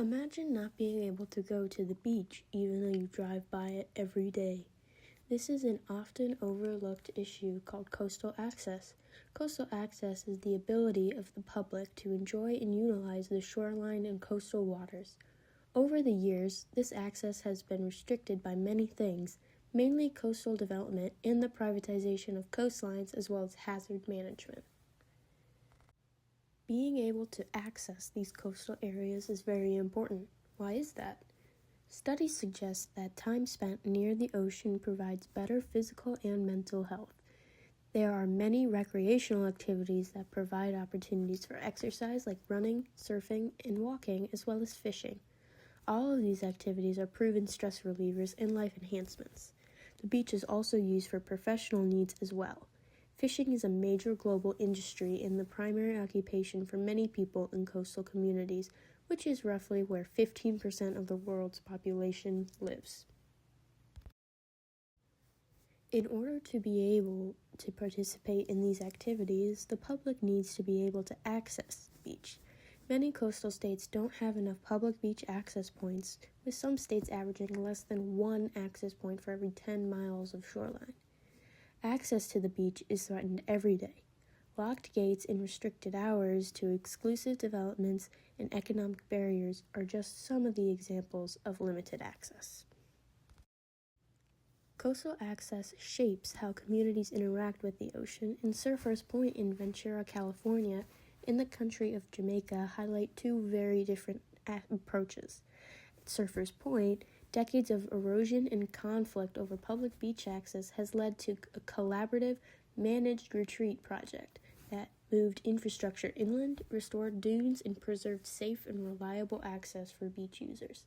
Imagine not being able to go to the beach even though you drive by it every day. This is an often overlooked issue called coastal access. Coastal access is the ability of the public to enjoy and utilize the shoreline and coastal waters. Over the years, this access has been restricted by many things, mainly coastal development and the privatization of coastlines as well as hazard management. Being able to access these coastal areas is very important. Why is that? Studies suggest that time spent near the ocean provides better physical and mental health. There are many recreational activities that provide opportunities for exercise like running, surfing, and walking, as well as fishing. All of these activities are proven stress relievers and life enhancements. The beach is also used for professional needs as well. Fishing is a major global industry and the primary occupation for many people in coastal communities, which is roughly where 15% of the world's population lives. In order to be able to participate in these activities, the public needs to be able to access the beach. Many coastal states don't have enough public beach access points, with some states averaging less than one access point for every 10 miles of shoreline. Access to the beach is threatened every day. Locked gates and restricted hours to exclusive developments and economic barriers are just some of the examples of limited access. Coastal access shapes how communities interact with the ocean, and Surfers Point in Ventura, California, in the country of Jamaica, highlight two very different approaches. At Surfers Point, decades of erosion and conflict over public beach access has led to a collaborative, managed retreat project that moved infrastructure inland, restored dunes, and preserved safe and reliable access for beach users.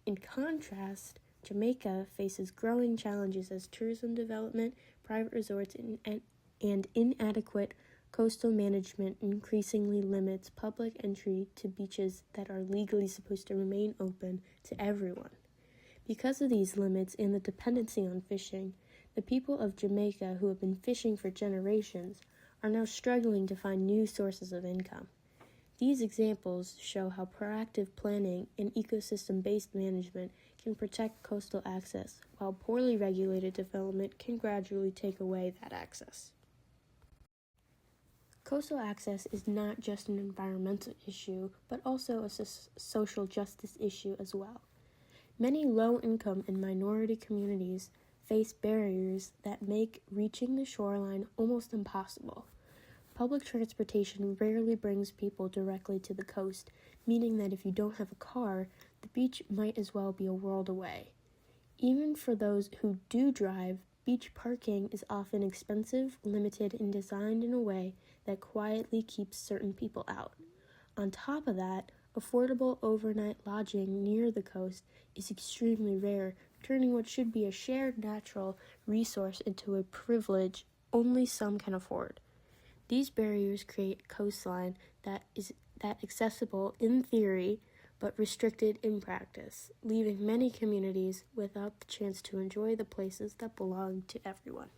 In contrast, Jamaica faces growing challenges as tourism development, private resorts, and inadequate coastal management increasingly limits public entry to beaches that are legally supposed to remain open to everyone. Because of these limits and the dependency on fishing, the people of Jamaica who have been fishing for generations are now struggling to find new sources of income. These examples show how proactive planning and ecosystem-based management can protect coastal access, while poorly regulated development can gradually take away that access. Coastal access is not just an environmental issue, but also a social justice issue as well. Many low-income and minority communities face barriers that make reaching the shoreline almost impossible. Public transportation rarely brings people directly to the coast, meaning that if you don't have a car, the beach might as well be a world away. Even for those who do drive, beach parking is often expensive, limited, and designed in a way that quietly keeps certain people out. On top of that, affordable overnight lodging near the coast is extremely rare, turning what should be a shared natural resource into a privilege only some can afford. These barriers create a coastline that is accessible in theory, but restricted in practice, leaving many communities without the chance to enjoy the places that belong to everyone.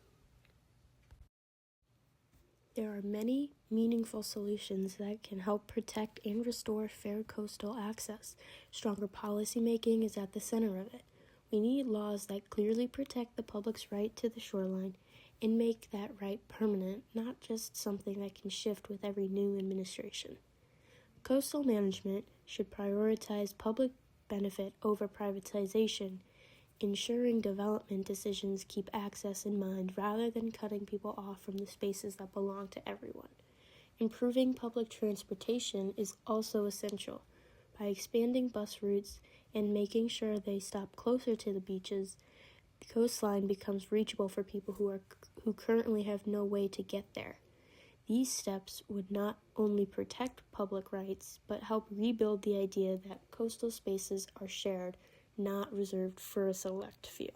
There are many meaningful solutions that can help protect and restore fair coastal access. Stronger policymaking is at the center of it. We need laws that clearly protect the public's right to the shoreline and make that right permanent, not just something that can shift with every new administration. Coastal management should prioritize public benefit over privatization, ensuring development decisions keep access in mind rather than cutting people off from the spaces that belong to everyone. Improving public transportation is also essential. By expanding bus routes and making sure they stop closer to the beaches, the coastline becomes reachable for people who currently have no way to get there. These steps would not only protect public rights, but help rebuild the idea that coastal spaces are shared, not reserved for a select few.